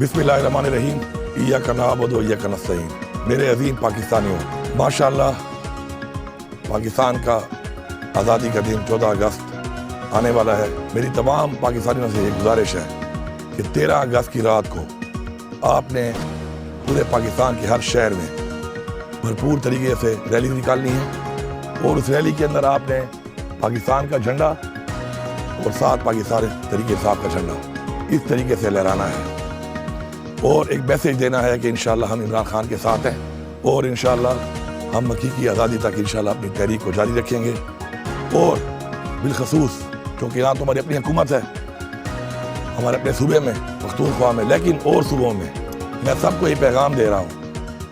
बिस्मिल्लाहिर्रहमानिर्रहीम, इय्याका नअबुदु व इय्याका नस्तईन। मेरे अजीम पाकिस्तानियों, माशाअल्लाह पाकिस्तान का आज़ादी का दिन 14 अगस्त आने वाला है। मेरी तमाम पाकिस्तानियों से एक गुजारिश है कि 13 अगस्त की रात को आपने पूरे पाकिस्तान के हर शहर में भरपूर तरीके से रैली निकालनी है और उस रैली के अंदर आपने पाकिस्तान का झंडा और साथ पाकिस्तान तरीके साहब का झंडा इस तरीके से लहराना है और एक मैसेज देना है कि इंशाअल्लाह हम इमरान खान के साथ हैं और इंशाअल्लाह हम हकीकी आज़ादी तक इंशाअल्लाह अपनी तहरीक को जारी रखेंगे। और बिलखसूस क्योंकि यहाँ तो हमारी अपनी हुकूमत है, हमारे अपने सूबे में पख्तूनख्वा में, लेकिन और सूबों में मैं सबको ये पैगाम दे रहा हूँ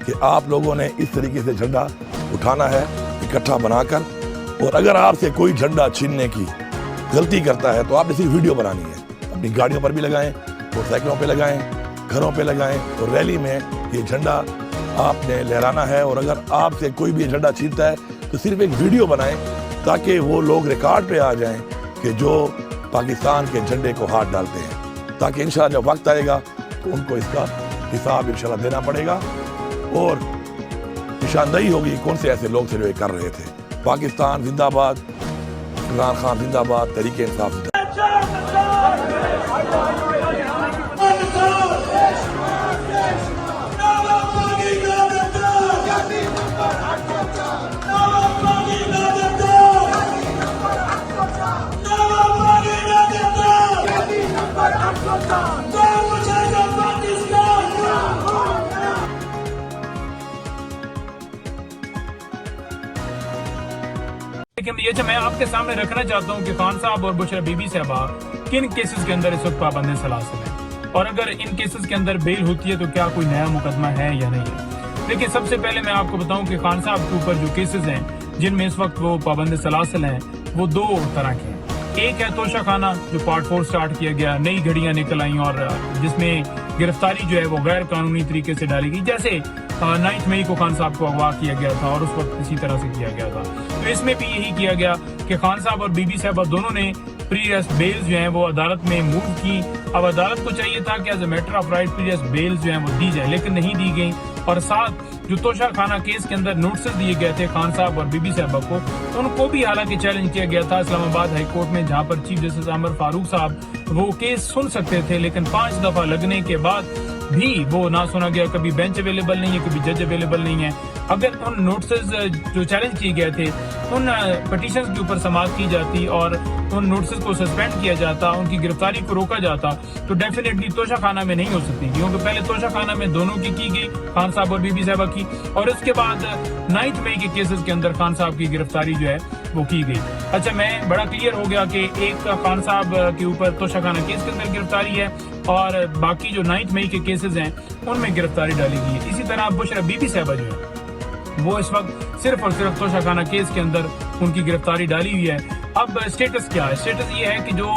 कि आप लोगों ने इस तरीके से झंडा उठाना है इकट्ठा बनाकर, और अगर आपसे कोई झंडा छीनने की गलती करता है तो आपने सिर्फ वीडियो बनानी है, अपनी गाड़ियों पर भी लगाएं, मोटरसाइकिलों पर लगाएं, घरों पे लगाएं और रैली में ये झंडा आपने लहराना है। और अगर आपसे कोई भी झंडा छीनता है तो सिर्फ एक वीडियो बनाएं ताकि वो लोग रिकॉर्ड पे आ जाएं कि जो पाकिस्तान के झंडे को हाथ डालते हैं, ताकि इंशाअल्लाह जब वक्त आएगा तो उनको इसका हिसाब इंशाअल्लाह देना पड़ेगा और निशानदेही होगी कौन से ऐसे लोग थे जो ये कर रहे थे। पाकिस्तान जिंदाबाद, इमरान खान जिंदाबाद, तहरीक इंसाफ जिंदाबाद। लेकिन ये मैं आपके सामने रखना चाहता हूँ कि खान साहब और बुशरा बीबी साहबा किन केसेस के अंदर इस वक्त पाबंद सलासिल है और अगर इन केसेस के अंदर बेल होती है तो क्या कोई नया मुकदमा है या नहीं है। लेकिन सबसे पहले मैं आपको बताऊं कि खान साहब के ऊपर जो केसेस हैं जिनमें इस वक्त वो पाबंद सलासिल हैं वो दो तरह के हैं। एक है तोशा खाना जो पार्ट 4 स्टार्ट किया गया, नई घड़ियां निकल आई और जिसमें गिरफ्तारी जो है वो गैर कानूनी तरीके से डाली गई, जैसे 9 मई को खान साहब को अगवा किया गया था और उस वक्त इसी तरह से किया गया था। तो इसमें भी यही किया गया कि खान साहब और बीबी साहबा दोनों ने प्री अरेस्ट बेल जो है वो अदालत में मूव की। अब अदालत को चाहिए था कि as a matter of right pre arrest bail जो है वो दी जाए, लेकिन नहीं दी गई। और साथ जो तोशा खाना केस के अंदर नोटिस दिए गए थे खान साहब और बीबी साहबा को, तो उनको भी हालांकि चैलेंज किया गया था इस्लामाबाद हाई कोर्ट में, जहां पर चीफ जस्टिस आमर फारूक साहब वो केस सुन सकते थे, लेकिन 5 दफा लगने के बाद भी वो ना सुना गया। कभी बेंच अवेलेबल नहीं है, कभी जज अवेलेबल नहीं है। अगर उन नोटिस जो चैलेंज किए गए थे उन पिटीशंस के ऊपर समाअत की जाती और उन नोटिस को सस्पेंड किया जाता, उनकी गिरफ्तारी को रोका जाता, तो डेफिनेटली तोशा खाना में नहीं हो सकती, क्योंकि पहले तोशा खाना में दोनों की गई, खान साहब और बीबी साहबा की, और इसके बाद 9 मई के केसेस के अंदर खान साहब की गिरफ्तारी जो है वो की गई। अच्छा, मैं बड़ा क्लियर हो गया कि एक खान साहब के ऊपर तोशा खाना केस के अंदर गिरफ्तारी है और बाकी जो 9 मई के केसेस हैं उनमें गिरफ्तारी डाली गई है। इसी तरह बुशरा बीबी साहबा जो है वो इस वक्त सिर्फ और सिर्फ तोशा खाना केस के अंदर उनकी गिरफ्तारी डाली हुई है। अब स्टेटस क्या है? स्टेटस ये है कि जो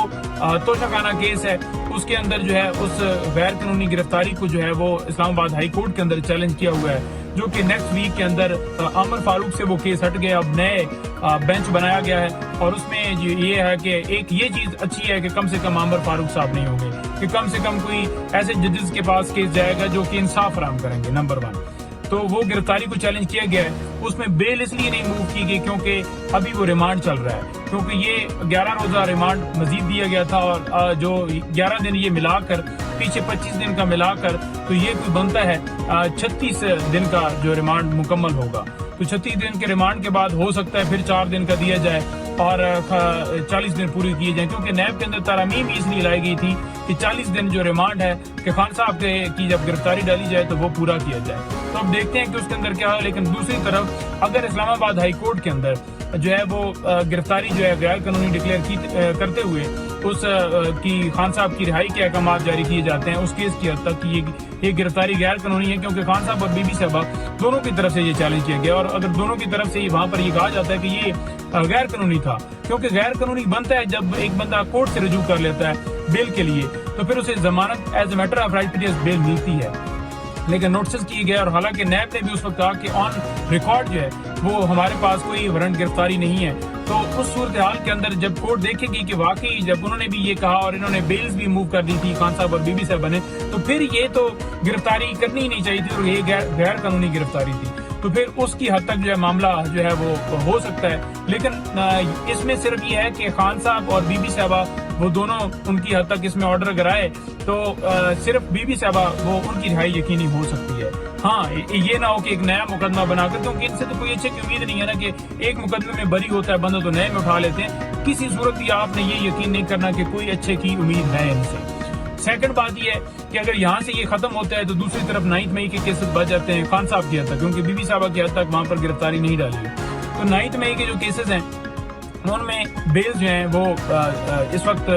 तोशा खाना केस है उसके अंदर जो है उस गैर कानूनी गिरफ्तारी को जो है वो इस्लामाबाद हाई कोर्ट के अंदर चैलेंज किया हुआ है, जो कि नेक्स्ट वीक के अंदर आमर फारूक से वो केस हट गया, अब नए बेंच बनाया गया है। और उसमें ये है कि एक ये चीज अच्छी है कि कम से कम आमर फारूक साहब नहीं होंगे, कि कम से कम कोई ऐसे जजेस के पास केस जाएगा जो कि इंसाफ फराहम करेंगे, नंबर 1। तो वो गिरफ्तारी को चैलेंज किया गया है। उसमें बेल इसलिए नहीं मूव की गई क्योंकि अभी वो रिमांड चल रहा है, क्योंकि ये 11 रोजा रिमांड मजीद दिया गया था और जो 11 दिन ये मिलाकर पीछे 25 दिन का मिलाकर तो ये कोई बनता है 36 दिन का जो रिमांड मुकम्मल होगा। तो 36 दिन के रिमांड के बाद हो सकता है फिर 4 दिन का दिया जाए और 40 दिन पूरे किए जाए, क्योंकि नैब के अंदर तरमीम इसलिए लाई गई थी कि 40 दिन जो रिमांड है कि खान साहब की जब गिरफ्तारी डाली जाए तो वो पूरा किया जाए। तो अब देखते हैं कि उसके अंदर क्या है। लेकिन दूसरी तरफ अगर इस्लामाबाद हाई कोर्ट के अंदर जो है वो गिरफ्तारी जो है गैर कानूनी डिक्लेयर करते हुए उस की खान साहब की रिहाई के अहकाम जारी किए जाते हैं, उस केस की हद तक ये गिरफ्तारी गैर कानूनी है, क्योंकि खान साहब और बीबी साहबा दोनों की तरफ से ये चैलेंज किया गया। और अगर दोनों की तरफ से वहां पर ये कहा जाता है कि ये गैर कानूनी था, क्योंकि गैर कानूनी बनता है जब एक बंदा कोर्ट से रजू कर लेता है बेल के लिए, तो फिर उसे जमानत as a matter of right bail मिलती है। लेकिन नोटिस किए गए और हालांकि नैब ने भी उस वक्त कहा कि ऑन रिकॉर्ड जो है वो हमारे पास कोई वारंट गिरफ्तारी नहीं है, تو اس صورتحال کے اندر جب کورٹ دیکھے گی کہ واقعی جب انہوں نے بھی یہ کہا اور انہوں نے بیلز بھی موو کر دی تھی خان صاحب اور بی بی صاحبہ نے، تو پھر یہ تو گرفتاری کرنی ہی نہیں چاہیے تھی اور یہ غیر قانونی گرفتاری تھی، تو پھر اس کی حد تک جو ہے معاملہ جو ہے وہ ہو سکتا ہے۔ لیکن اس میں صرف یہ ہے کہ خان صاحب اور بی بی صاحبہ وہ دونوں ان کی حد تک اس میں آرڈر اگر آئے تو صرف بی بی صاحبہ وہ ان کی رہائی یقینی ہو سکتی ہے۔ ہاں یہ نہ ہو کہ ایک نیا مقدمہ بنا کر، کیونکہ ان سے تو کوئی اچھے کی امید نہیں ہے نا کہ ایک مقدمے میں بری ہوتا ہے بندہ تو نئے میں اٹھا لیتے ہیں، کسی صورت بھی آپ نے یہ یقین نہیں کرنا کہ کوئی اچھے کی امید ہے ان سے۔ سیکنڈ بات یہ ہے کہ اگر یہاں سے یہ ختم ہوتا ہے تو دوسری طرف 9 مئی کے کیسز بچ جاتے ہیں خان صاحب کی حد تک، کیونکہ بی بی صاحبہ کی حد تک وہاں پر گرفتاری نہیں ڈالی ہے۔ تو 9 مئی کے جو کیسز ہیں ان میں بیل جو ہیں وہ اس وقت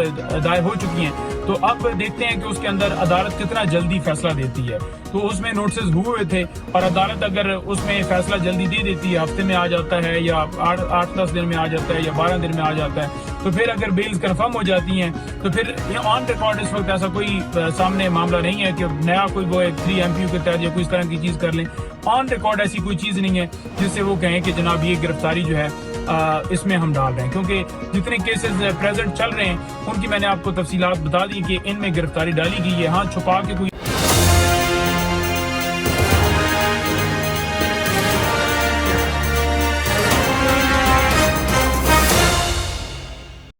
دائر ہو چکی ہیں، تو اب دیکھتے ہیں کہ اس کے اندر عدالت کتنا جلدی فیصلہ دیتی ہے۔ تو اس میں نوٹسز ہوئے تھے اور عدالت اگر اس میں فیصلہ جلدی دے دیتی ہے، ہفتے میں آ جاتا ہے یا 8-10 دن میں آ جاتا ہے یا 12 دن میں آ جاتا ہے، تو پھر اگر بیلز کنفرم ہو جاتی ہیں تو پھر آن ریکارڈ اس وقت ایسا کوئی سامنے معاملہ نہیں ہے کہ نیا کوئی وہ 3 MPU کے تحت یا کوئی اس طرح کی چیز کر لیں۔ آن ریکارڈ ایسی کوئی چیز نہیں ہے جس سے وہ کہیں کہ جناب یہ گرفتاری جو ہے اس میں ہم ڈال رہے ہیں، کیونکہ جتنے کیسز پریزنٹ چل رہے ہیں ان کی میں نے آپ کو تفصیلات بتا دی کہ ان میں گرفتاری ڈالی گئی ہے۔ ہاں چھپا کے کوئی